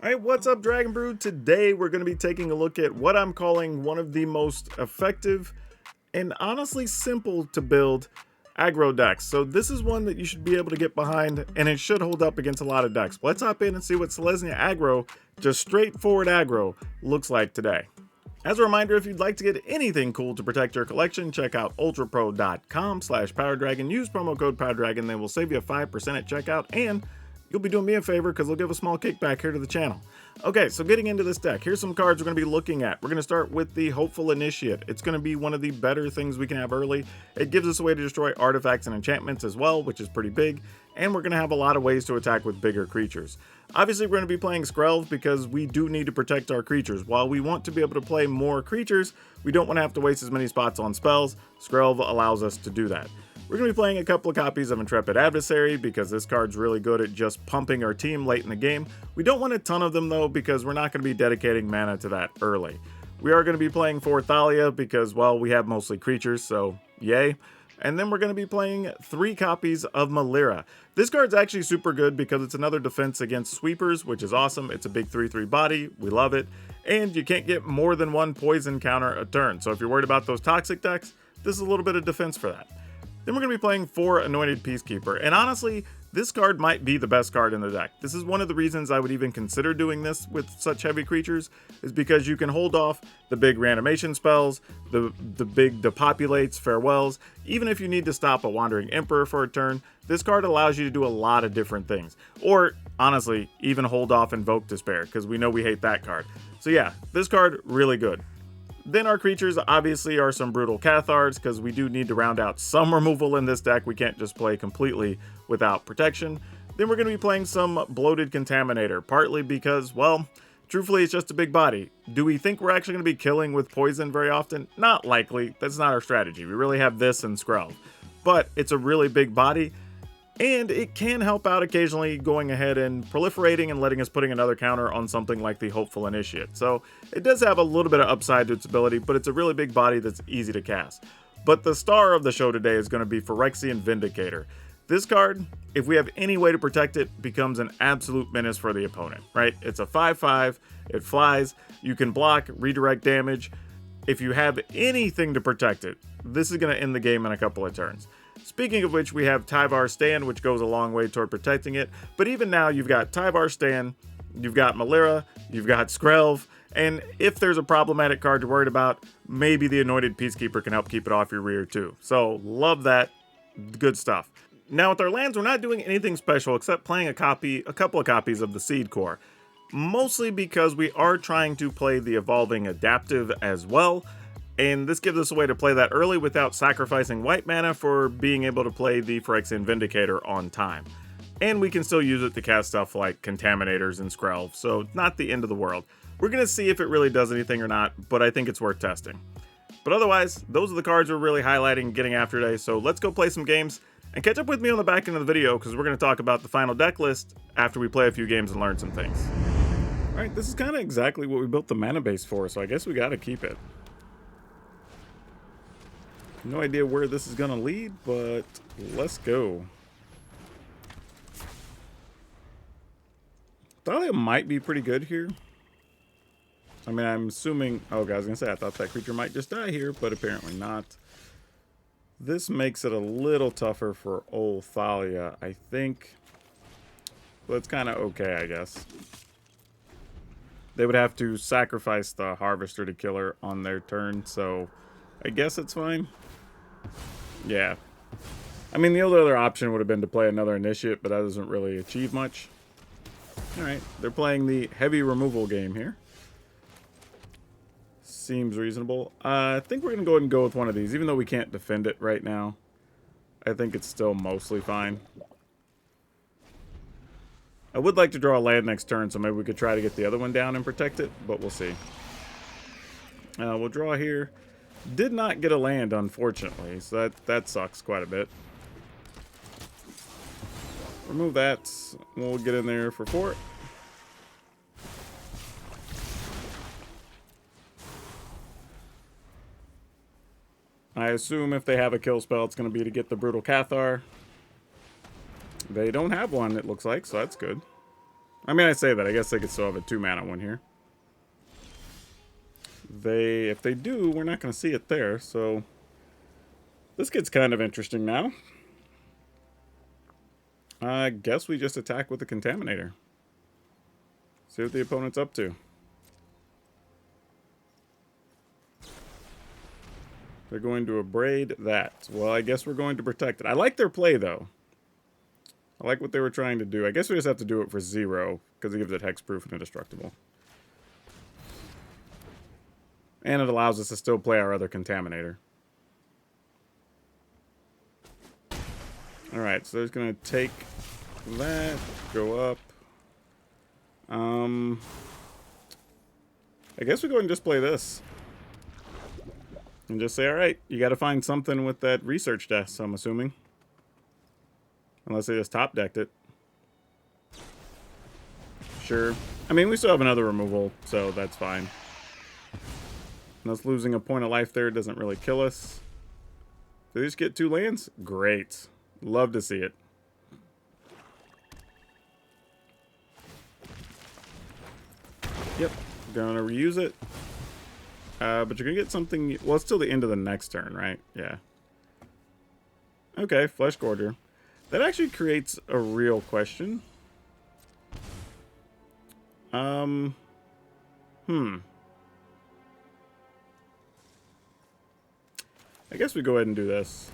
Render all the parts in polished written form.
Alright, what's up, Dragon Brood? Today we're going to be taking a look at what I'm calling one of the most effective and honestly simple to build aggro decks. So this is one that you should be able to get behind, and it should hold up against a lot of decks. Let's hop in and see what Selesnya Aggro, just straightforward aggro, looks like today. As a reminder, if you'd like to get anything cool to protect your collection, check out ultrapro.com/PowrDragn. Use promo code PowrDragn. They will save you 5% at checkout, and you'll be doing me a favor because they'll give a small kickback here to the channel. Okay, so getting into this deck, here's some cards we're going to be looking at. We're going to start with the Hopeful Initiate. It's going to be one of the better things we can have early. It gives us a way to destroy artifacts and enchantments as well, which is pretty big, and we're going to have a lot of ways to attack with bigger creatures. Obviously, we're going to be playing Skrelv because we do need to protect our creatures. While we want to be able to play more creatures, we don't want to have to waste as many spots on spells. Skrelv allows us to do that. We're going to be playing a couple of copies of Intrepid Adversary because this card's really good at just pumping our team late in the game. We don't want a ton of them though because we're not going to be dedicating mana to that early. We are going to be playing 4 Thalia because, well, we have mostly creatures, so yay. And then we're going to be playing 3 copies of Melira. This card's actually super good because it's another defense against sweepers, which is awesome. It's a big 3/3 body. We love it. And you can't get more than 1 poison counter a turn. So if you're worried about those toxic decks, this is a little bit of defense for that. Then we're going to be playing 4 Anointed Peacekeeper, and honestly, this card might be the best card in the deck. This is one of the reasons I would even consider doing this with such heavy creatures, is because you can hold off the big reanimation spells, the big depopulates, farewells. Even if you need to stop a Wandering Emperor for a turn, this card allows you to do a lot of different things. Or, honestly, even hold off Invoke Despair, because we know we hate that card. So yeah, this card, really good. Then our creatures obviously are some Brutal Cathards, because we do need to round out some removal in this deck. We can't just play completely without protection. Then we're going to be playing some Bloated Contaminator, partly because, well, truthfully it's just a big body. Do we think we're actually going to be killing with poison very often? Not likely. That's not our strategy. We really have this and Skrelv. But it's a really big body, and it can help out occasionally going ahead and proliferating and letting us putting another counter on something like the Hopeful Initiate. So it does have a little bit of upside to its ability, but it's a really big body that's easy to cast. But the star of the show today is going to be Phyrexian Vindicator. This card, if we have any way to protect it, becomes an absolute menace for the opponent, right? It's a 5/5, it flies, you can block, redirect damage. If you have anything to protect it, this is going to end the game in a couple of turns. Speaking of which, we have Tyvar Stand, which goes a long way toward protecting it. But even now, you've got Tyvar Stand, you've got Melira, you've got Skrelv, and if there's a problematic card you're worried about, maybe the Anointed Peacekeeper can help keep it off your rear too. So, love that. Good stuff. Now, with our lands, we're not doing anything special except playing a couple of copies of the Seed Core. Mostly because we are trying to play the Evolving Adaptive as well. And this gives us a way to play that early without sacrificing white mana for being able to play the Phyrexian Vindicator on time. And we can still use it to cast stuff like Contaminators and Skrelv, so not the end of the world. We're going to see if it really does anything or not, but I think it's worth testing. But otherwise, those are the cards we're really highlighting and getting after today, so let's go play some games and catch up with me on the back end of the video because we're going to talk about the final deck list after we play a few games and learn some things. Alright, this is kind of exactly what we built the mana base for, so I guess we got to keep it. No idea where this is going to lead, but let's go. Thalia might be pretty good here. I mean, I'm assuming... Oh, guys, I was going to say, I thought that creature might just die here, but apparently not. This makes it a little tougher for old Thalia, I think. But it's kind of okay, I guess. They would have to sacrifice the Harvester to kill her on their turn, so I guess it's fine. Yeah. I mean, the other option would have been to play another Initiate, but that doesn't really achieve much. Alright, they're playing the heavy removal game here. Seems reasonable. I think we're going to go ahead and go with one of these, even though we can't defend it right now. I think it's still mostly fine. I would like to draw a land next turn, so maybe we could try to get the other one down and protect it, but we'll see. We'll draw here. Did not get a land, unfortunately, so that sucks quite a bit. Remove that. We'll get in there for 4. I assume if they have a kill spell, it's going to be to get the Brutal Cathar. They don't have one, it looks like, so that's good. I mean, I say that. I guess they could still have a 2-mana one here. If they do, we're not going to see it there, so this gets kind of interesting now. I guess we just attack with the Contaminator. See what the opponent's up to. They're going to abrade that. Well, I guess we're going to protect it. I like their play, though. I like what they were trying to do. I guess we just have to do it for 0, because it gives it hexproof and indestructible. And it allows us to still play our other Contaminator. Alright, so they're going to take that, go up. I guess we go ahead and just play this. And just say, alright, you got to find something with that research desk, I'm assuming. Unless they just top decked it. Sure. I mean, we still have another removal, so that's fine. And us losing a point of life there doesn't really kill us. Did they just get 2 lands? Great. Love to see it. Yep. Gonna reuse it. But you're gonna get something... Well, it's till the end of the next turn, right? Yeah. Okay, Flesh Gorger. That actually creates a real question. I guess we go ahead and do this.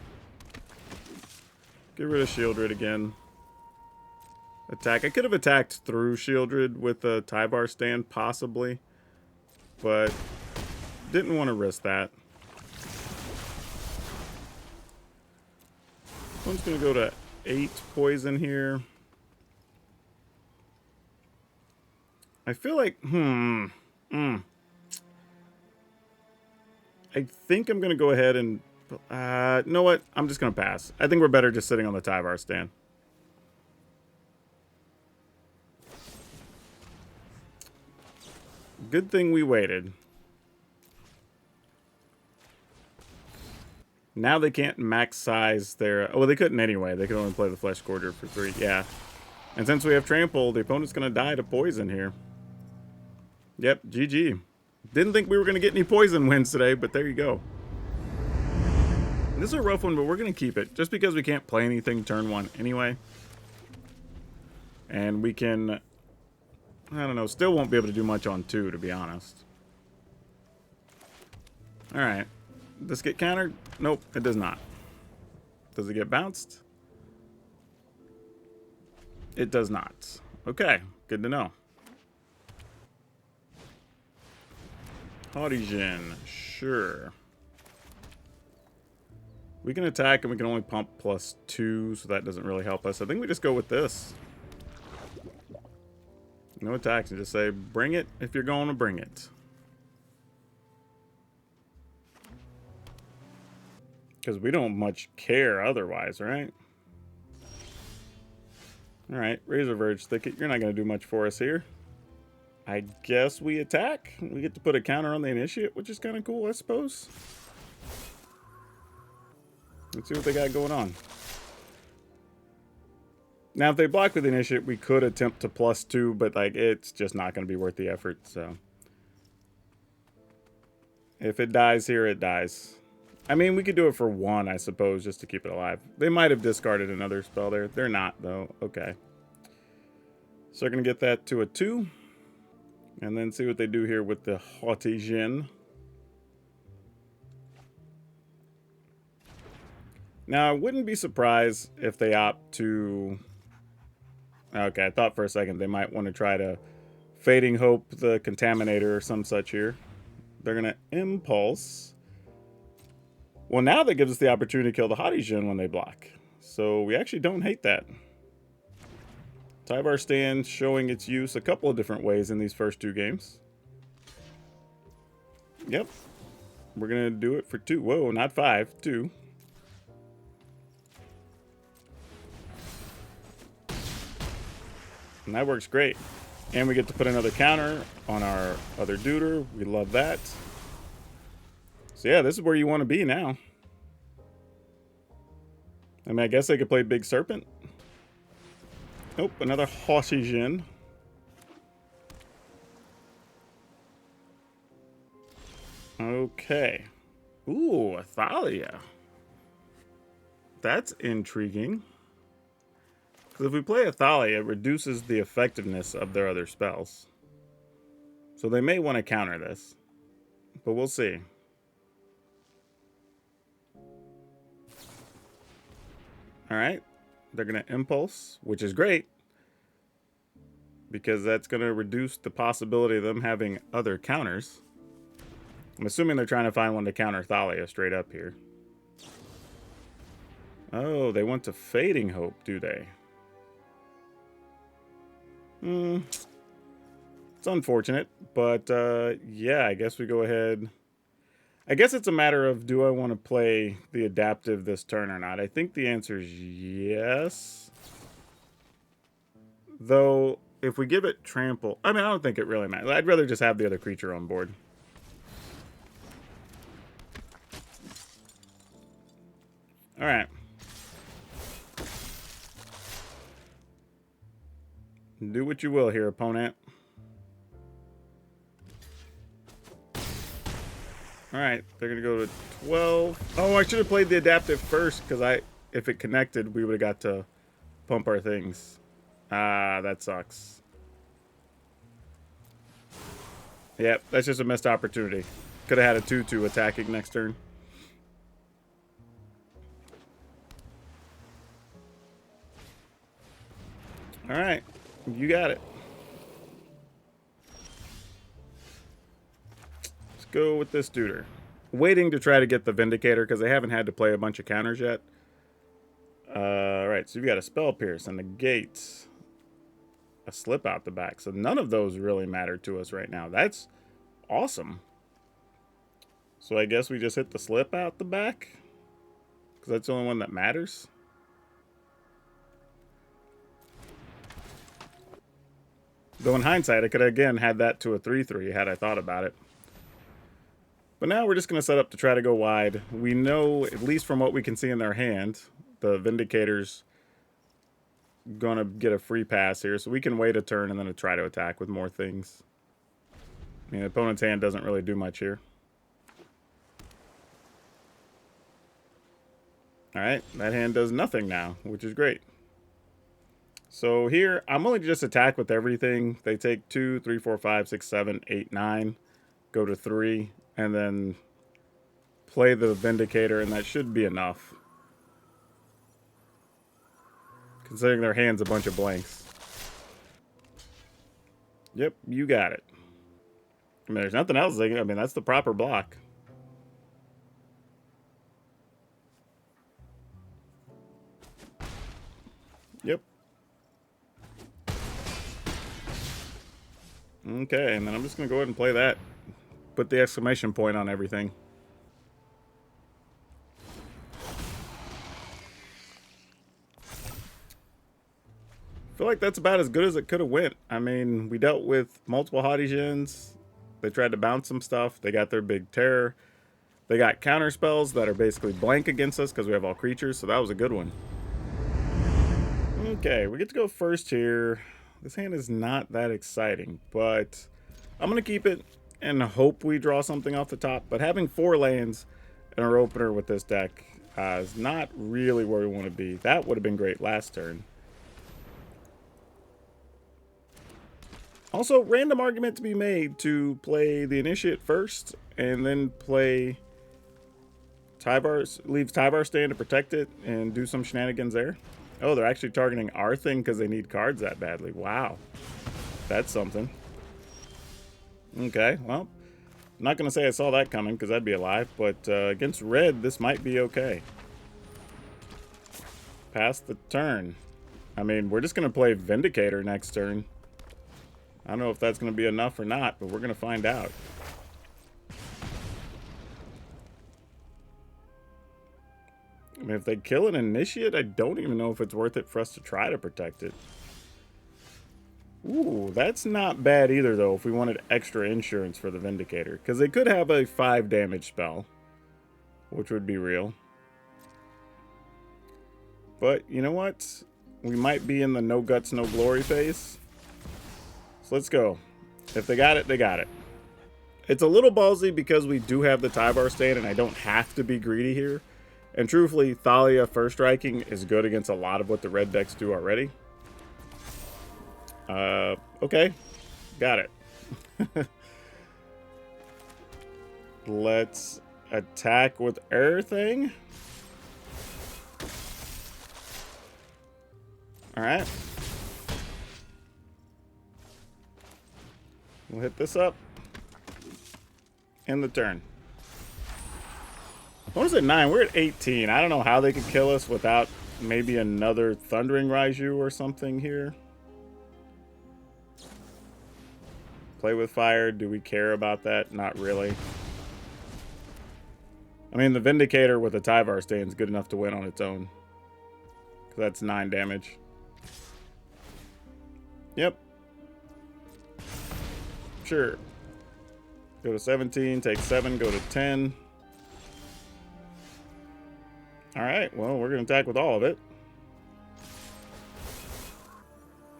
Get rid of Shieldred again. Attack. I could have attacked through Shieldred with a Tyvar stand, possibly. But didn't want to risk that. One's going to go to 8 poison here. I feel like, I think I'm going to go ahead and, you know what? I'm just going to pass. I think we're better just sitting on the Tyvar stand. Good thing we waited. Now they can't max size their... Well, they couldn't anyway. They could only play the Flesh Gorger for 3. Yeah. And since we have Trample, the opponent's going to die to poison here. Yep, GG. Didn't think we were going to get any poison wins today, but there you go. This is a rough one, but we're going to keep it. Just because we can't play anything turn 1 anyway. And we can... I don't know. Still won't be able to do much on 2, to be honest. Alright. Does this get countered? Nope, it does not. Does it get bounced? It does not. Okay, good to know. PowrDragn, sure. We can attack and we can only pump +2, so that doesn't really help us. I think we just go with this. No attacks, and just say, bring it if you're going to bring it. Because we don't much care otherwise, right? Alright, Razor Verge Thicket. You're not going to do much for us here. I guess we attack. We get to put a counter on the Initiate, which is kind of cool, I suppose. Let's see what they got going on. Now, if they block with the Initiate, we could attempt to +2, but like it's just not going to be worth the effort, so. If it dies here, it dies. I mean, we could do it for 1, I suppose, just to keep it alive. They might have discarded another spell there. They're not, though. Okay. So they're going to get that to a 2. And then see what they do here with the PowrDragn. Now, I wouldn't be surprised if they opt to... Okay, I thought for a second they might want to try to Fading Hope the Contaminator or some such here. They're going to Impulse. Well, now that gives us the opportunity to kill the PowrDragn when they block. So we actually don't hate that. Tyvar Stand showing its use a couple of different ways in these first 2 games. Yep. We're going to do it for 2. Whoa, not 5. 2. And that works great. And we get to put another counter on our other duder. We love that. So yeah, this is where you want to be now. I mean, I guess they could play Big Serpent. Nope, another PowrDragn. Okay. Ooh, Athalia. That's intriguing. Because if we play Athalia, it reduces the effectiveness of their other spells. So they may want to counter this. But we'll see. Alright. They're going to Impulse, which is great. Because that's going to reduce the possibility of them having other counters. I'm assuming they're trying to find one to counter Thalia straight up here. Oh, they went to Fading Hope, do they? It's unfortunate, but yeah, I guess we go ahead. I guess it's a matter of, do I want to play the adaptive this turn or not? I think the answer is yes. Though, if we give it trample, I mean, I don't think it really matters. I'd rather just have the other creature on board. All right. Do what you will here, opponent. All right, they're going to go to 12. Oh, I should have played the adaptive first, because if it connected, we would have got to pump our things. Ah, that sucks. Yep, that's just a missed opportunity. Could have had a 2/2 attacking next turn. All right, you got it. Let's go with this duder. Waiting to try to get the Vindicator because they haven't had to play a bunch of counters yet. All right, so you've got a Spell Pierce and the Gates. A Slip out the back. So none of those really matter to us right now. That's awesome. So I guess we just hit the Slip out the back because that's the only one that matters. Though in hindsight, I could have again had that to a 3/3 had I thought about it. But now we're just going to set up to try to go wide. We know, at least from what we can see in their hand, the Vindicator's going to get a free pass here. So we can wait a turn and then try to attack with more things. I mean, the opponent's hand doesn't really do much here. Alright, that hand does nothing now, which is great. So here, I'm only just attack with everything. They take 2, 3, 4, 5, 6, 7, 8, 9. Go to 3. And then play the Vindicator, and that should be enough. Considering their hand's a bunch of blanks. Yep, you got it. I mean, there's nothing else. I mean, that's the proper block. Yep. Okay, and then I'm just going to go ahead and play that. Put the exclamation point on everything. I feel like that's about as good as it could have went. I mean, we dealt with multiple Haughty Djinns. They tried to bounce some stuff. They got their big terror. They got counter spells that are basically blank against us because we have all creatures, so that was a good one. Okay, we get to go first here. This hand is not that exciting, but I'm going to keep it and hope we draw something off the top. But having 4 lands in our opener with this deck is not really where we want to be. That would have been great last turn. Also, random argument to be made to play the Initiate first and then play Tyvar, leave Tyvar stand to protect it and do some shenanigans there. Oh, they're actually targeting our thing because they need cards that badly. Wow. That's something. Okay, well, I'm not going to say I saw that coming because that'd be a lie, but against red, this might be okay. Pass the turn. I mean, we're just going to play Vindicator next turn. I don't know if that's going to be enough or not, but we're going to find out. I mean, if they kill an Initiate, I don't even know if it's worth it for us to try to protect it. Ooh, that's not bad either, though, if we wanted extra insurance for the Vindicator. Because they could have a 5 damage spell, which would be real. But, you know what? We might be in the no guts, no glory phase. So let's go. If they got it, they got it. It's a little ballsy because we do have the Tyvar stand and I don't have to be greedy here. And truthfully, Thalia first striking is good against a lot of what the red decks do already. Okay. Got it. Let's attack with everything. Alright. We'll hit this up. End the turn. What is it, 9? We're at 18. I don't know how they could kill us without maybe another Thundering Raiju or something here. Play with fire. Do we care about that? Not really. I mean, the Vindicator with a Tyvar stand is good enough to win on its own. That's 9 damage. Yep. Sure. Go to 17, take 7, go to 10. Alright, well, we're going to attack with all of it.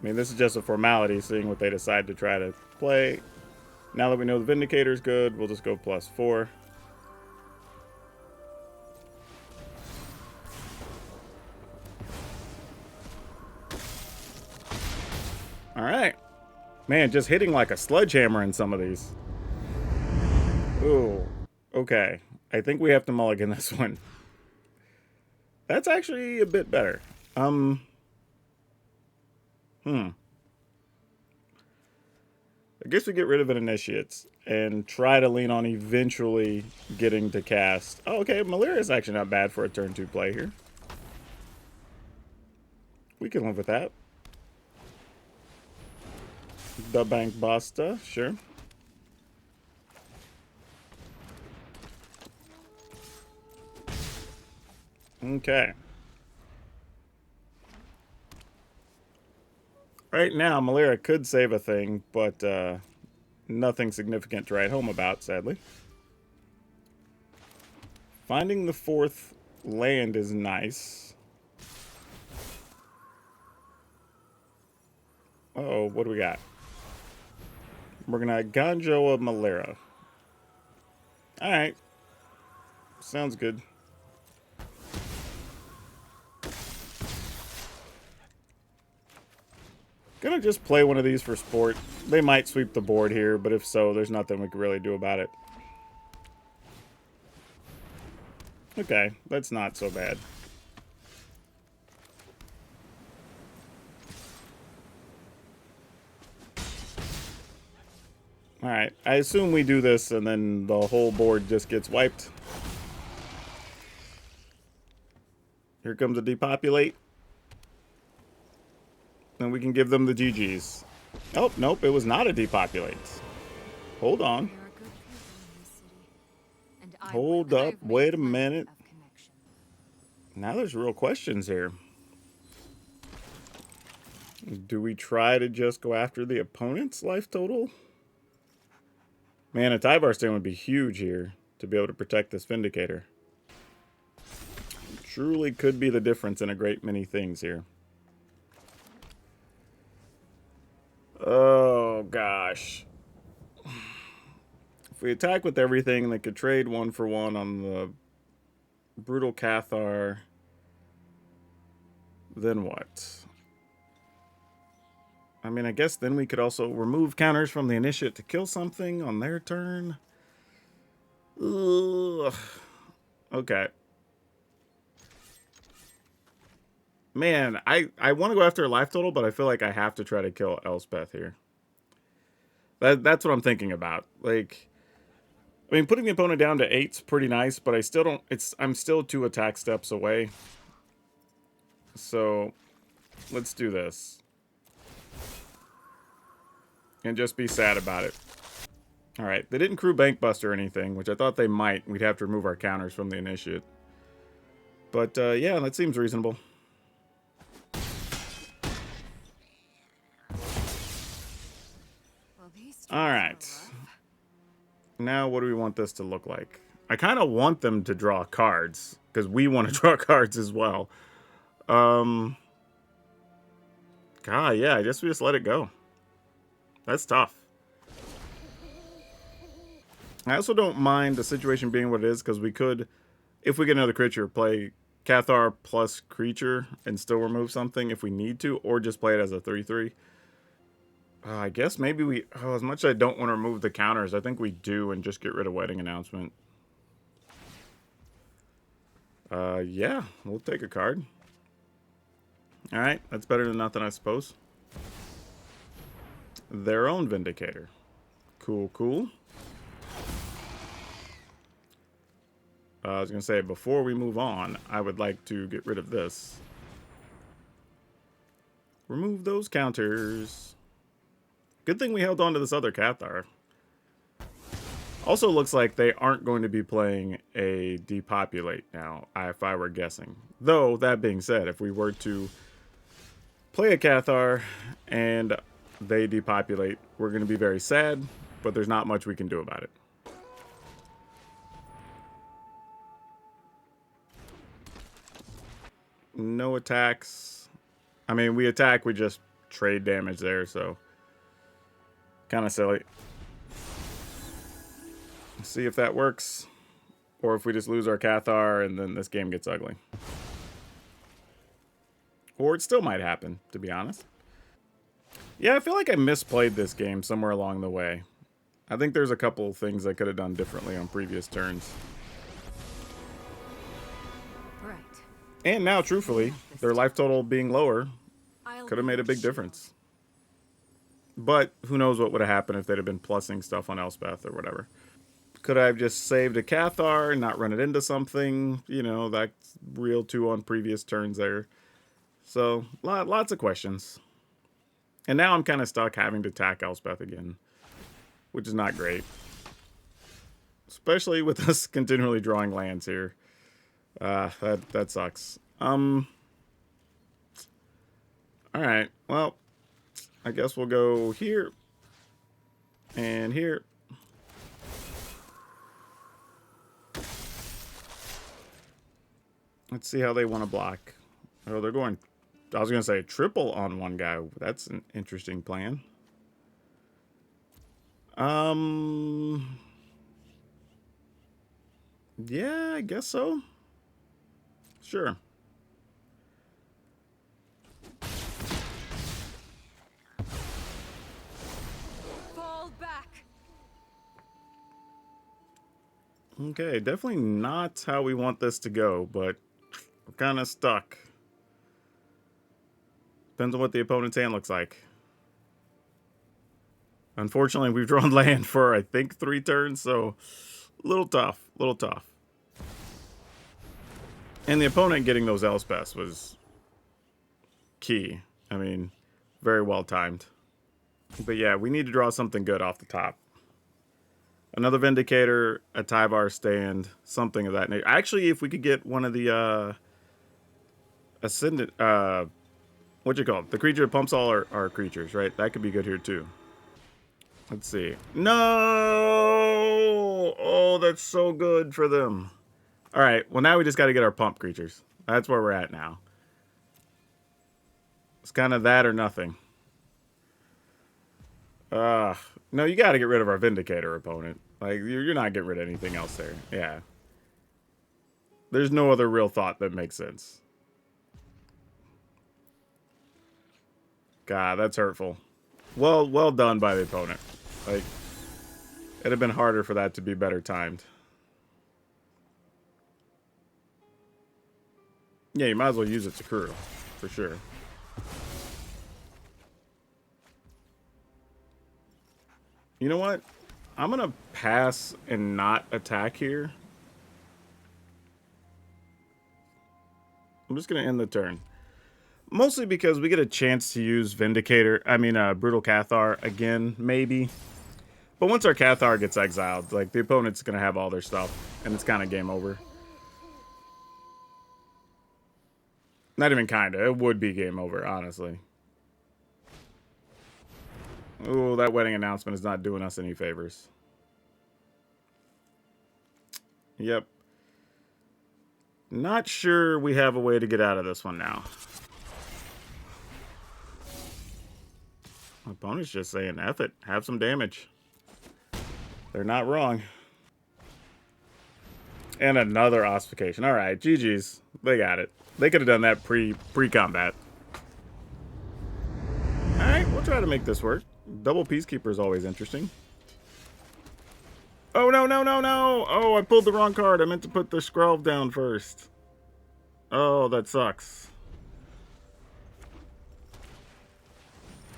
I mean, this is just a formality, seeing what they decide to try to play. Now that we know the Vindicator's good, we'll just go +4. Alright. Man, just hitting like a sledgehammer in some of these. Ooh. Okay. I think we have to mulligan this one. That's actually a bit better. I guess we get rid of an Initiates and try to lean on eventually getting to cast. Oh, okay. Malaria is actually not bad for a turn 2 play here. We can live with that. The Bank Basta, sure. Okay. Right now, Malaria could save a thing, but nothing significant to write home about, sadly. Finding the 4th land is nice. Uh-oh, what do we got? We're gonna Ganjo of Malera. Alright. Sounds good. Gonna just play one of these for sport. They might sweep the board here, but if so, there's nothing we can really do about it. Okay, that's not so bad. Alright, I assume we do this and then the whole board just gets wiped. Here comes a depopulate. And we can give them the GGs. Oh, nope, it was not a depopulate. Hold on. Hold up, wait a minute. Now there's real questions here. Do we try to just go after the opponent's life total? Man, a Tyvar stand would be huge here to be able to protect this Vindicator. Truly could be the difference in a great many things here. Oh, gosh. If we attack with everything, they could trade 1 for 1 on the Brutal Cathar. Then what? I mean, I guess then we could also remove counters from the Initiate to kill something on their turn. Ugh. Okay. Man, I want to go after a life total, but I feel like I have to try to kill Elspeth here. That's what I'm thinking about. Like, I mean, putting the opponent down to 8's pretty nice, but I still don't. I'm still 2 attack steps away. So, let's do this. And just be sad about it. Alright, they didn't crew Bankbuster or anything, which I thought they might. We'd have to remove our counters from the Initiate. But, yeah, that seems reasonable. Alright. Now, what do we want this to look like? I kind of want them to draw cards, because we want to draw cards as well. God, yeah, I guess we just let it go. That's tough. I also don't mind the situation being what it is, because we could, if we get another creature, play Cathar plus creature and still remove something if we need to, or just play it as a 3/3. I guess maybe we, as much as I don't want to remove the counters, I think we do and just get rid of Wedding Announcement. Yeah, we'll take a card. Alright, that's better than nothing, I suppose. Their own Vindicator. Cool, cool. I was going to say, before we move on, I would like to get rid of this. Remove those counters. Good thing we held on to this other Cathar. Also looks like they aren't going to be playing a Depopulate now, if I were guessing. Though, that being said, if we were to play a Cathar and they depopulate, we're going to be very sad, but there's not much we can do about it. No attacks. I mean, we attack, we just trade damage there, so kind of silly. See if that works, or if we just lose our Cathar and then this game gets ugly. Or it still might happen, to be honest. Yeah, I feel like I misplayed this game somewhere along the way. I think there's a couple of things I could have done differently on previous turns. Right. And now, truthfully, their life total being lower could have made a big difference. But who knows what would have happened if they'd have been plussing stuff on Elspeth or whatever. Could I have just saved a Cathar and not run it into something? You know, that's real too on previous turns there. So, lots of questions. And now I'm kind of stuck having to attack Elspeth again, which is not great. Especially with us continually drawing lands here. That sucks. Alright, well, I guess we'll go here. And here. Let's see how they want to block. Oh, they're going, I was going to say triple on one guy. That's an interesting plan. Yeah, I guess so. Sure. Fall back. Okay, definitely not how we want this to go, but we're kind of stuck. Depends on what the opponent's hand looks like. Unfortunately, we've drawn land for, I think, 3 turns, so a little tough, And the opponent getting those Elspeths was key. I mean, very well timed. But yeah, we need to draw something good off the top. Another Vindicator, a Tyvar stand, something of that nature. Actually, if we could get one of the Ascendant, what you call it? The creature that pumps all our creatures, right? That could be good here too. Let's see. No! Oh, that's so good for them. All right, well now we just got to get our pump creatures. That's where we're at now. It's kind of that or nothing. No, you got to get rid of our Vindicator, opponent. Like, you're not getting rid of anything else there. Yeah. There's no other real thought that makes sense. God, that's hurtful. Well done by the opponent. Like, it'd have been harder for that to be better timed. Yeah, you might as well use it to crew, for sure. You know what? I'm gonna pass and not attack here. I'm just gonna end the turn. Mostly because we get a chance to use Vindicator, Brutal Cathar again, maybe. But once our Cathar gets exiled, like, the opponent's gonna have all their stuff, and it's kind of game over. Not even kinda, it would be game over, honestly. Oh, that Wedding Announcement is not doing us any favors. Yep. Not sure we have a way to get out of this one now. My opponent's just saying, F it, have some damage. They're not wrong. And another ossification. All right, GG's. They got it. They could have done that pre-combat. All right, we'll try to make this work. Double Peacekeeper is always interesting. Oh, no, no, no, no. Oh, I pulled the wrong card. I meant to put the Skrelv down first. Oh, that sucks.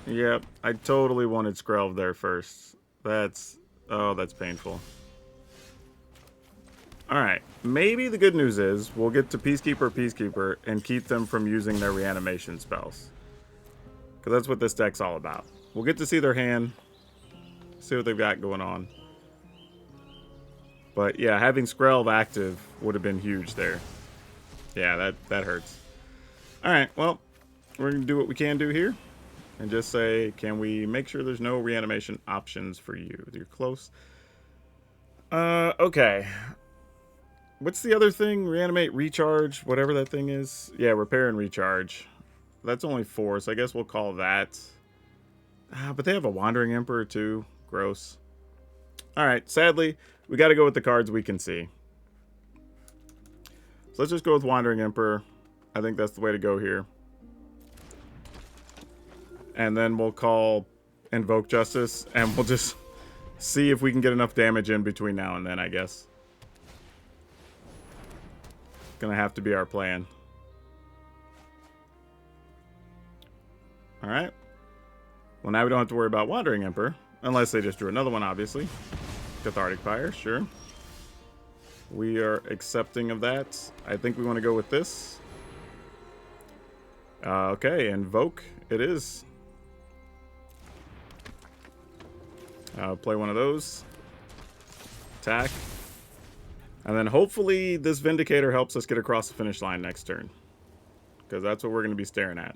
Yep, I totally wanted Skrelv there first. Oh, that's painful. Alright, maybe the good news is we'll get to Peacekeeper and keep them from using their reanimation spells. Because that's what this deck's all about. We'll get to see their hand, see what they've got going on. But yeah, having Skrelv active would have been huge there. Yeah, that hurts. Alright, well, we're going to do what we can do here. And just say, can we make sure there's no reanimation options for you? You're close. Okay. What's the other thing? Reanimate, recharge, whatever that thing is. Yeah, repair and recharge. That's only 4, so I guess we'll call that. But they have a Wandering Emperor too. Gross. Alright, sadly, we got to go with the cards we can see. So let's just go with Wandering Emperor. I think that's the way to go here. And then we'll call Invoke Justice, and we'll just see if we can get enough damage in between now and then, I guess. Gonna have to be our plan. Alright. Well, now we don't have to worry about Wandering Emperor. Unless they just drew another one, obviously. Cathartic Fire, sure. We are accepting of that. I think we want to go with this. Okay, Invoke it is. Play one of those. Attack. And then hopefully this Vindicator helps us get across the finish line next turn. Because that's what we're going to be staring at.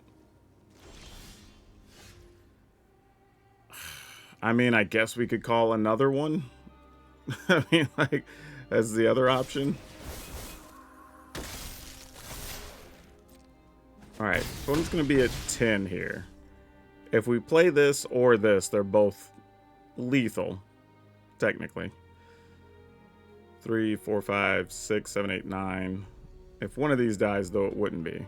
I mean, I guess we could call another one. I mean, like, as the other option. Alright, opponent's going to be at 10 here. If we play this or this, they're both lethal, technically. 3, 4, 5, 6, 7, 8, 9. If one of these dies, though, it wouldn't be.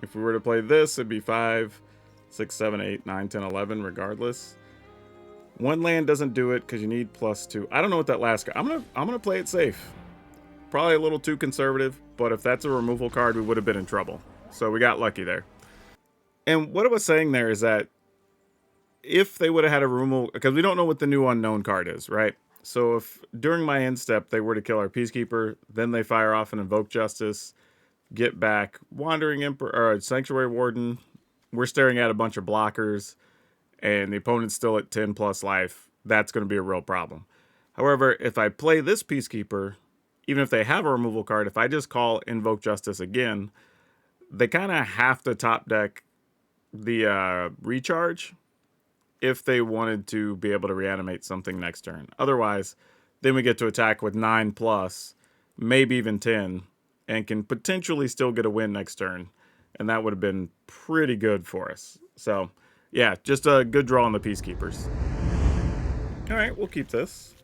If we were to play this, it'd be 5, 6, 7, 8, 9, 10, 11, regardless. One land doesn't do it because you need +2. I don't know what that last card. I'm gonna play it safe. Probably a little too conservative, but if that's a removal card, we would have been in trouble. So we got lucky there. And what I was saying there is that if they would have had a removal, because we don't know what the new unknown card is, right? So if during my end step they were to kill our Peacekeeper, then they fire off an Invoke Justice, get back Wandering Emperor or Sanctuary Warden, we're staring at a bunch of blockers, and the opponent's still at 10 plus life, that's going to be a real problem. However, if I play this Peacekeeper, even if they have a removal card, if I just call Invoke Justice again, they kind of have to top deck the recharge if they wanted to be able to reanimate something next turn. Otherwise, then we get to attack with 9 plus, maybe even 10, and can potentially still get a win next turn. And that would have been pretty good for us. So, yeah, just a good draw on the Peacekeepers. All right, we'll keep this.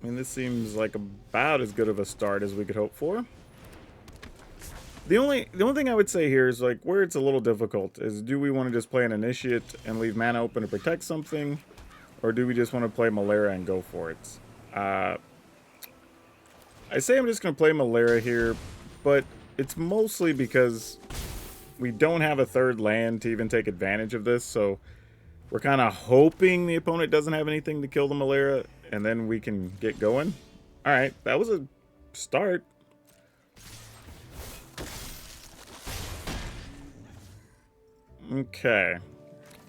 I mean, this seems like about as good of a start as we could hope for. The only thing I would say here is, like, where it's a little difficult is, do we want to just play an Initiate and leave mana open to protect something? Or do we just want to play Malera and go for it? I say I'm just going to play Malera here, but it's mostly because we don't have a third land to even take advantage of this, so we're kind of hoping the opponent doesn't have anything to kill the Malera, and then we can get going. Alright, that was a start. Okay,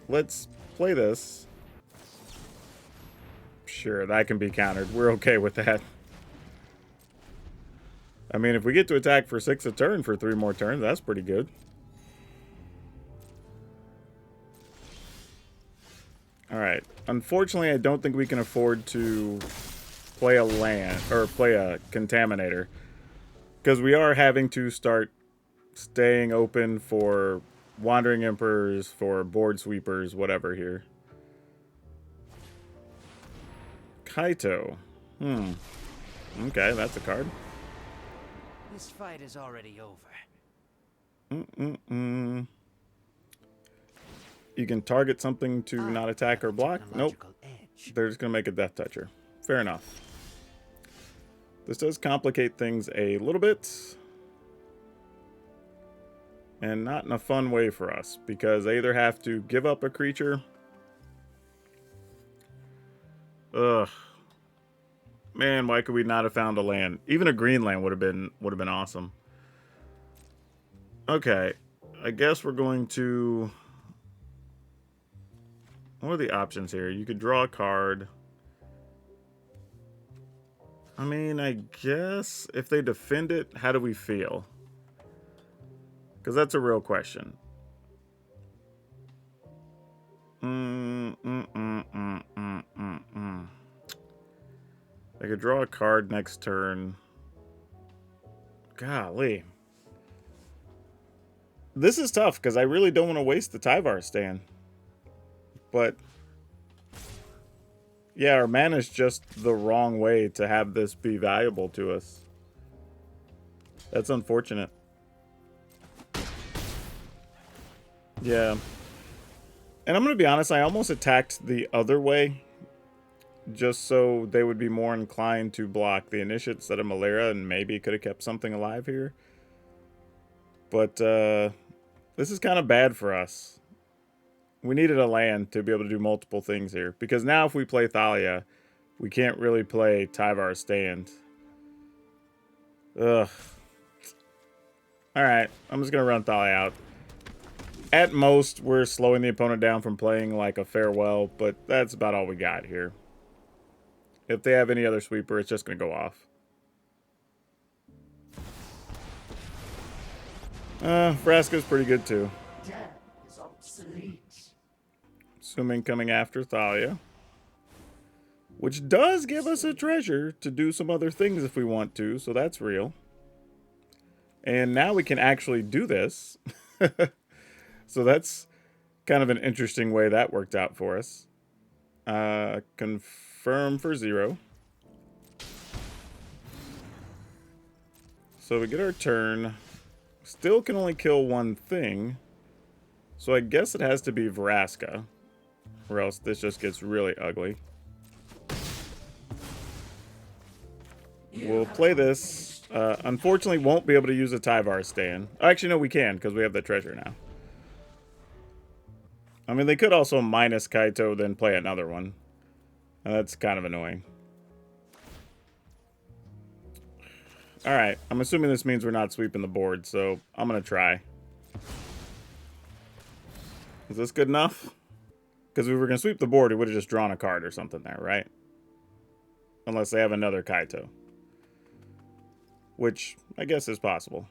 let's play this. Sure, that can be countered. We're okay with that. I mean, if we get to attack for 6 a turn for 3 more turns, that's pretty good. Alright, unfortunately I don't think we can afford to play a land, or play a Contaminator, because we are having to start staying open for Wandering Emperors, for Board Sweepers, whatever here. Kaito. Okay, that's a card. This fight is already over. You can target something to not attack or block. Nope. Edge. They're just going to make a Death Toucher. Fair enough. This does complicate things a little bit. And not in a fun way for us, because they either have to give up a creature. Ugh. Man, why could we not have found a land? Even a green land would have been awesome. Okay. I guess we're going to... What are the options here? You could draw a card. I mean, I guess if they defend it, how do we feel? Because that's a real question. They could draw a card next turn. Golly. This is tough because I really don't want to waste the Tyvar stand. But yeah, our mana is just the wrong way to have this be valuable to us. That's unfortunate. Yeah. And I'm going to be honest, I almost attacked the other way just so they would be more inclined to block the Initiate instead of Malera, and maybe could have kept something alive here. But this is kind of bad for us. We needed a land to be able to do multiple things here. Because now if we play Thalia, we can't really play Tyvar Stand. Ugh. Alright, I'm just going to run Thalia out. At most, we're slowing the opponent down from playing like a farewell, but that's about all we got here. If they have any other sweeper, it's just going to go off. Vraska's pretty good too. Is obsolete. Assuming coming after Thalia. Which does give us a treasure to do some other things if we want to, so that's real. And now we can actually do this. So that's kind of an interesting way that worked out for us. Confirm for 0. So we get our turn. Still can only kill one thing. So I guess it has to be Vraska. Or else this just gets really ugly. We'll play this. Unfortunately, won't be able to use a Tyvar stand. Actually, no, we can, because we have the treasure now. I mean, they could also minus Kaito, then play another one. And that's kind of annoying. Alright, I'm assuming this means we're not sweeping the board, so I'm going to try. Is this good enough? Because if we were going to sweep the board, we would have just drawn a card or something there, right? Unless they have another Kaito. Which, I guess is possible.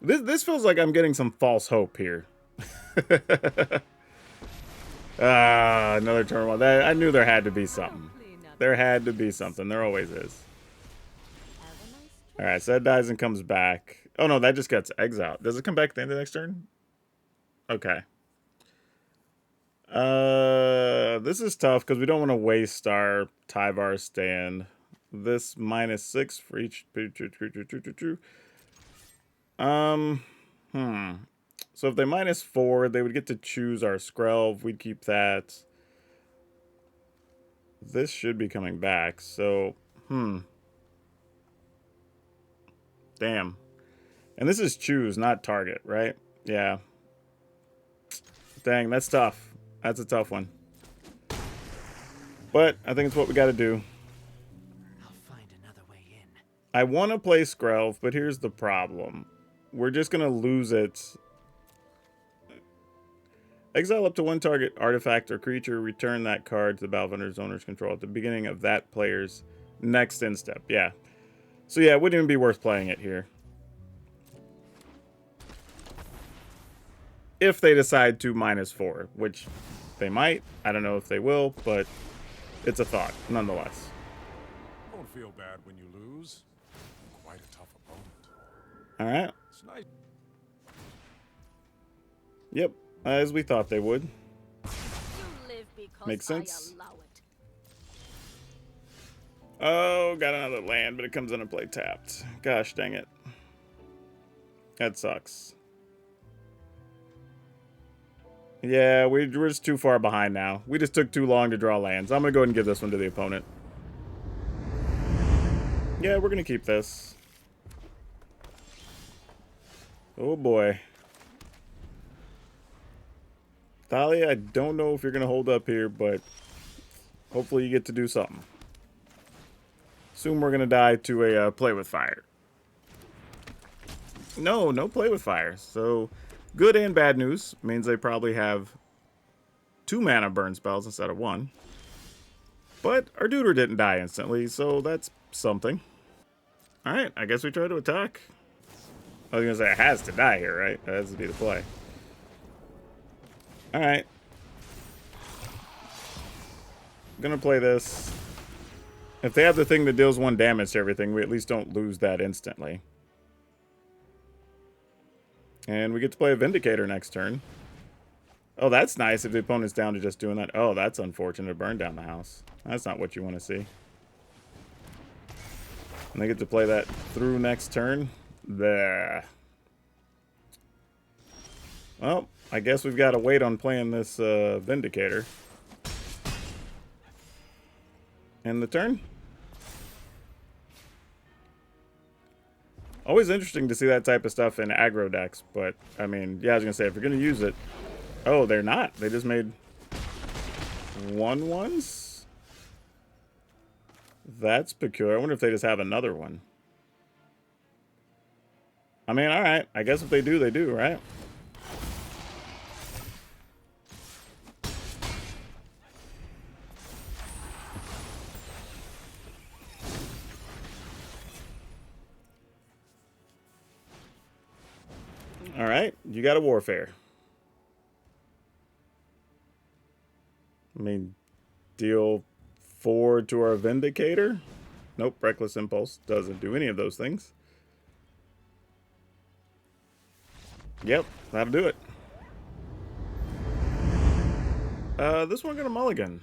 This feels like I'm getting some false hope here. Another turn one. I knew there had to be something. There had to be something. There always is. Alright, so that dies and comes back. Oh no, that just gets exiled. Does it come back at the end of the next turn? Okay. This is tough because we don't want to waste our Tyvar stand. This -6 for each. So if they -4, they would get to choose our Skrelv. We'd keep that. This should be coming back. So, Damn. And this is choose, not target, right? Yeah. Dang, that's tough. That's a tough one. But I think it's what we got to do. I'll find another way in. I want to play Skrelv, but here's the problem. We're just going to lose it. Exile up to one target artifact or creature. Return that card to the battlefield under its owner's control at the beginning of that player's next end step. Yeah. So yeah, it wouldn't even be worth playing it here. If they decide to -4, which they might. I don't know if they will, but it's a thought, nonetheless. Don't feel bad when you lose. Quite a tough opponent. All right. It's nice. Yep, as we thought they would. You live because Makes sense. I allow it. Oh, got another land, but it comes into play tapped. Gosh dang it. That sucks. Yeah, we're just too far behind now. We just took too long to draw lands. I'm going to go ahead and give this one to the opponent. Yeah, we're going to keep this. Oh boy. Thalia, I don't know if you're going to hold up here, but hopefully you get to do something. Soon we're going to die to a play with fire. No play with fire. So, good and bad news. Means they probably have 2 mana burn spells instead of 1. But our duder didn't die instantly, so that's something. Alright, I guess we try to attack. I was going to say, it has to die here, right? That has to be the play. Alright. Gonna play this. If they have the thing that deals 1 damage to everything, we at least don't lose that instantly. And we get to play a Vindicator next turn. Oh, that's nice if the opponent's down to just doing that. Oh, that's unfortunate to burn down the house. That's not what you want to see. And they get to play that through next turn. There. Well, I guess we've got to wait on playing this Vindicator. End the turn. Always interesting to see that type of stuff in aggro decks, but, I mean, yeah, I was going to say, if you're going to use it... Oh, they're not. They just made 1/1s? That's peculiar. I wonder if they just have another one. I mean, alright. I guess if they do, they do, right? Alright, you got a Warfare. I mean, deal 4 to our Vindicator? Nope, Reckless Impulse doesn't do any of those things. Yep, that'll do it. This one got a mulligan.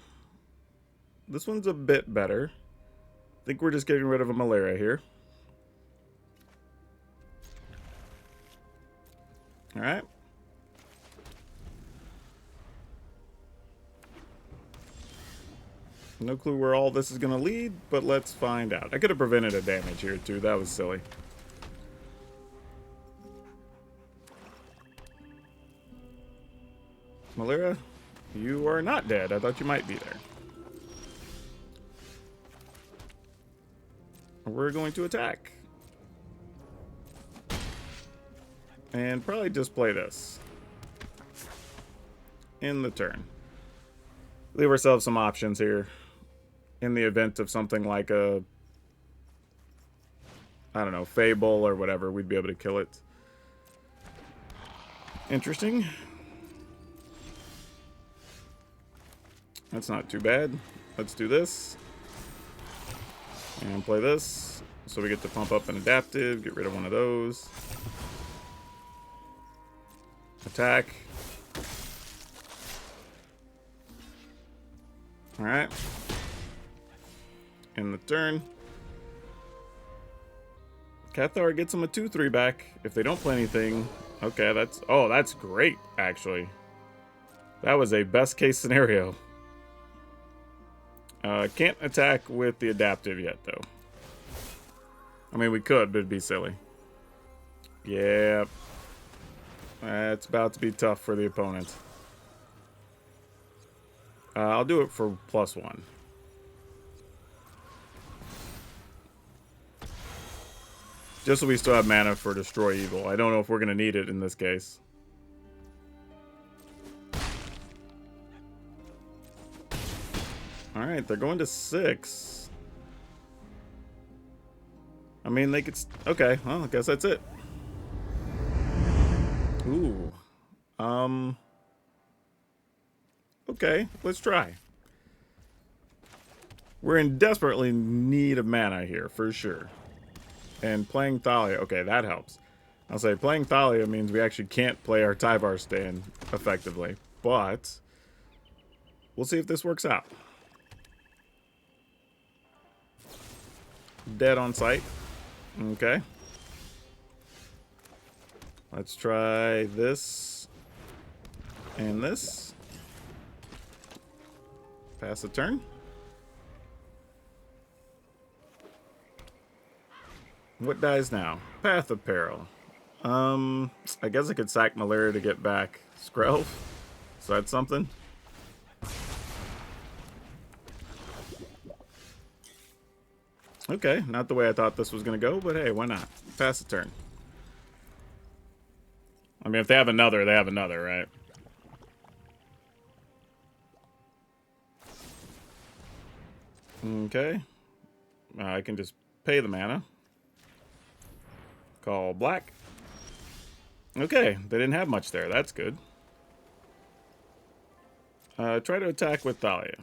This one's a bit better. I think we're just getting rid of a malaria here. Alright. No clue where all this is going to lead, but let's find out. I could have prevented a damage here, too. That was silly. Malaria, you are not dead. I thought you might be there. We're going to attack. And probably just play this. In the turn. Leave ourselves some options here. In the event of something like a... I don't know, Fable or whatever, we'd be able to kill it. Interesting. That's not too bad. Let's do this. And play this. So we get to pump up an adaptive, get rid of one of those. Attack. Alright. In the turn. Cathar gets them a 2/3 back. If they don't play anything. Okay, that's... Oh, that's great, actually. That was a best case scenario. Can't attack with the adaptive yet, though. I mean, we could, but it'd be silly. Yeah. It's about to be tough for the opponent. I'll do it for +1. Just so we still have mana for Destroy Evil. I don't know if we're going to need it in this case. Alright, they're going to 6. I mean, they could... Okay, well, I guess that's it. Ooh. Okay, let's try. We're in desperately need of mana here, for sure. And playing Thalia, okay, that helps. I'll say playing Thalia means we actually can't play our Tyvar stand effectively. But we'll see if this works out. dead on sight. Okay. Let's try this and this. Pass the turn. What dies now? Path of Peril. I guess I could sack Malaria to get back Skrelv. So that's something. Okay, not the way I thought this was going to go, but hey, why not? Pass the turn. I mean, if they have another, right? Okay. I can just pay the mana. Call black. Okay, they didn't have much there. That's good. Try to attack with Thalia.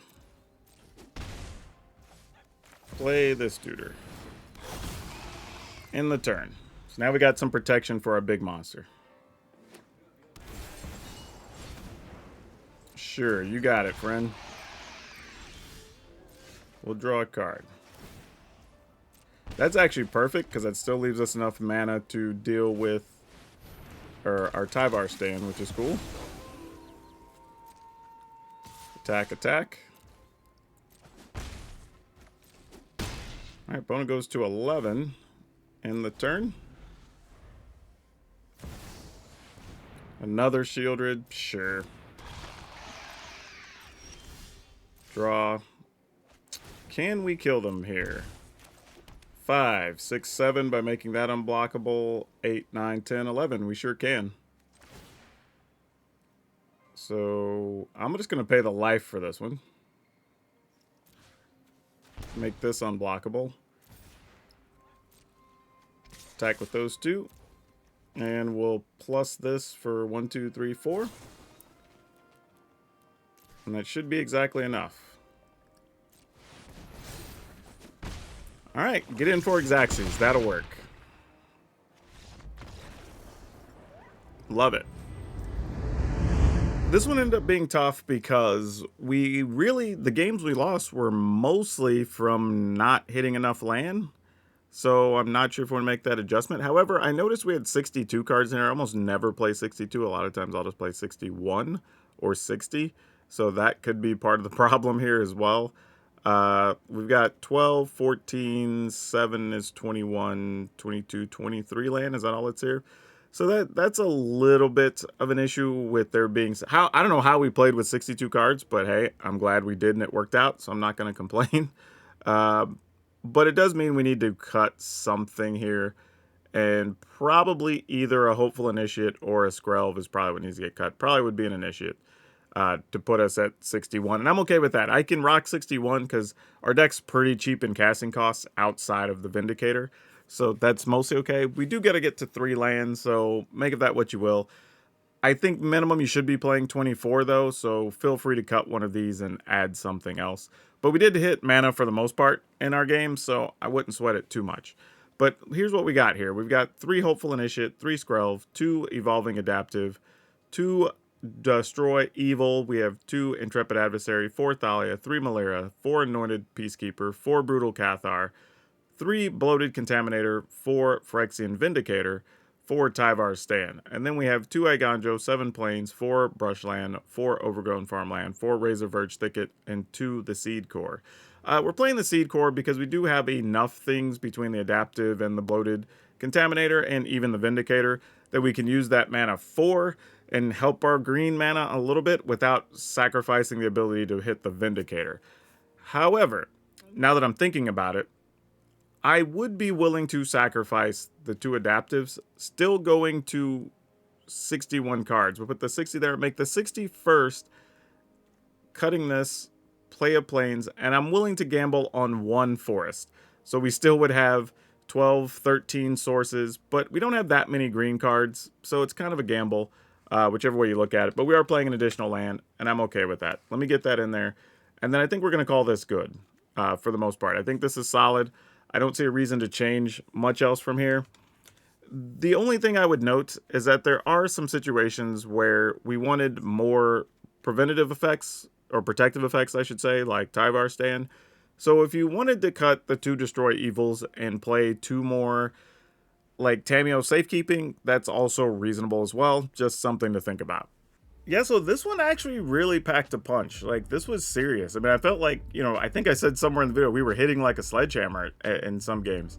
Play this duder. In the turn. So now we got some protection for our big monster. Sure, you got it, friend. We'll draw a card. That's actually perfect, because that still leaves us enough mana to deal with our Tyvar stand, which is cool. Attack, attack. Alright, opponent goes to 11 in the turn. Another Shieldred, sure. Draw. Can we kill them here? 5, 6, 7 by making that unblockable. 8, 9, 10, 11. We sure can. So I'm just going to pay the life for this one. Make this unblockable. Attack with those two. And we'll plus this for 1, 2, 3, 4. And that should be exactly enough. Alright, get in for Grxis. That'll work. Love it. This one ended up being tough because the games we lost were mostly from not hitting enough land. So I'm not sure if we want to make that adjustment. However, I noticed we had 62 cards in here. I almost never play 62. A lot of times I'll just play 61 or 60. So that could be part of the problem here as well. We've got 12, 14, 7 is 21, 22, 23 land. Is that all that's here? So that's a little bit of an issue with there being... I don't know how we played with 62 cards, but hey, I'm glad we did and it worked out, so I'm not going to complain. But it does mean we need to cut something here, and probably either a Hopeful Initiate or a Skrelv is probably what needs to get cut. Probably would be an Initiate. To put us at 61, and I'm okay with that. I can rock 61 because our deck's pretty cheap in casting costs outside of the Vindicator, so that's mostly okay. We do got to get to 3 lands, so make of that what you will. I think minimum you should be playing 24 though, so feel free to cut one of these and add something else. But we did hit mana for the most part in our game, so I wouldn't sweat it too much. But here's what we got here. We've got 3 Hopeful Initiate, 3 Skrelv, 2 Evolving Adaptive, 2 Destroy Evil, we have 2 Intrepid Adversary, 4 Thalia, 3 Malera, 4 Anointed Peacekeeper, 4 Brutal Cathar, 3 Bloated Contaminator, 4 Phyrexian Vindicator, 4 Tyvar Stand. And then we have 2 Iganjo, 7 Plains, 4 Brushland, 4 Overgrown Farmland, 4 Razor Verge Thicket, and 2 the Seed Core. We're playing the Seed Core because we do have enough things between the Adaptive and the Bloated Contaminator and even the Vindicator that we can use that mana for and help our green mana a little bit without sacrificing the ability to hit the Vindicator. However, now that I'm thinking about it, I would be willing to sacrifice the 2 Adaptives, still going to 61 cards. We'll put the 60 there, make the 60 first, cutting this, play a Plains, and I'm willing to gamble on 1 Forest. So we still would have 12, 13 sources, but we don't have that many green cards, so it's kind of a gamble. Whichever way you look at it. But we are playing an additional land, and I'm okay with that. Let me get that in there. And then I think we're going to call this good for the most part. I think this is solid. I don't see a reason to change much else from here. The only thing I would note is that there are some situations where we wanted more preventative effects, or protective effects, I should say, like Tyvar Stand. So if you wanted to cut the 2 Destroy Evils and play 2 more like Tamiyo Safekeeping, that's also reasonable as well. Just something to think about. Yeah, so this one actually really packed a punch. Like, this was serious. I mean, I felt like, you know, I think I said somewhere in the video, we were hitting like a sledgehammer in some games.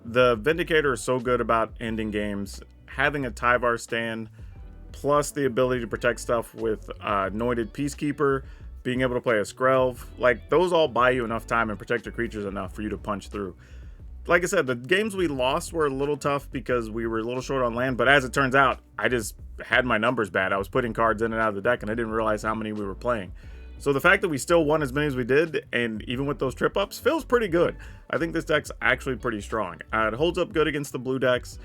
The Vindicator is so good about ending games. Having a Tyvar stand, plus the ability to protect stuff with Anointed Peacekeeper, being able to play a Skrelv, like, those all buy you enough time and protect your creatures enough for you to punch through. Like I said, the games we lost were a little tough because we were a little short on land, but as it turns out, I just had my numbers bad. I was putting cards in and out of the deck, and I didn't realize how many we were playing. So the fact that we still won as many as we did, and even with those trip-ups, feels pretty good. I think this deck's actually pretty strong. It holds up good against the blue decks.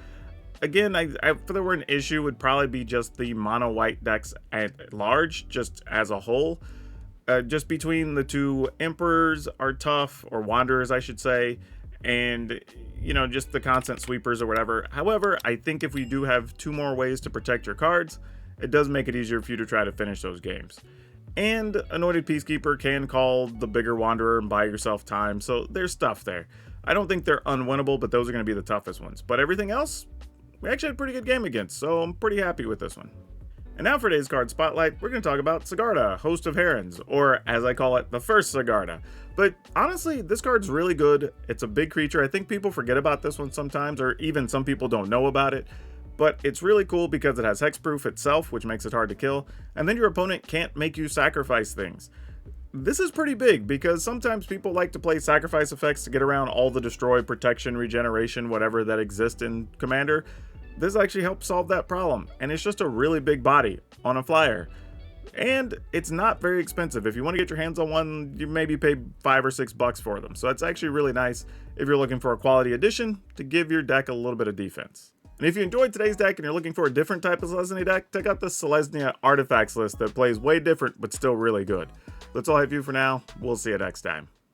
Again, if there were an issue, it would probably be just the mono-white decks at large, just as a whole. Just between the 2 Emperors are tough, or Wanderers, I should say, and, you know, just the constant sweepers or whatever. However, I think if we do have 2 more ways to protect your cards, it does make it easier for you to try to finish those games. And Anointed Peacekeeper can call the bigger Wanderer and buy yourself time, so there's stuff there. I don't think they're unwinnable, but those are going to be the toughest ones. But everything else, we actually had a pretty good game against, so I'm pretty happy with this one. And now for today's card spotlight, we're going to talk about Sigarda, Host of Herons, or as I call it, the first Sigarda. But honestly, this card's really good. It's a big creature. I think people forget about this one sometimes, or even some people don't know about it. But it's really cool because it has hexproof itself, which makes it hard to kill, and then your opponent can't make you sacrifice things. This is pretty big because sometimes people like to play sacrifice effects to get around all the destroy, protection, regeneration, whatever that exists in Commander. This actually helps solve that problem, and it's just a really big body on a flyer. And it's not very expensive. If you want to get your hands on one, you maybe pay $5 or $6 for them. So it's actually really nice if you're looking for a quality addition to give your deck a little bit of defense. And if you enjoyed today's deck and you're looking for a different type of Selesnya deck, check out the Selesnya Artifacts list that plays way different but still really good. That's all I have for you for now. We'll see you next time.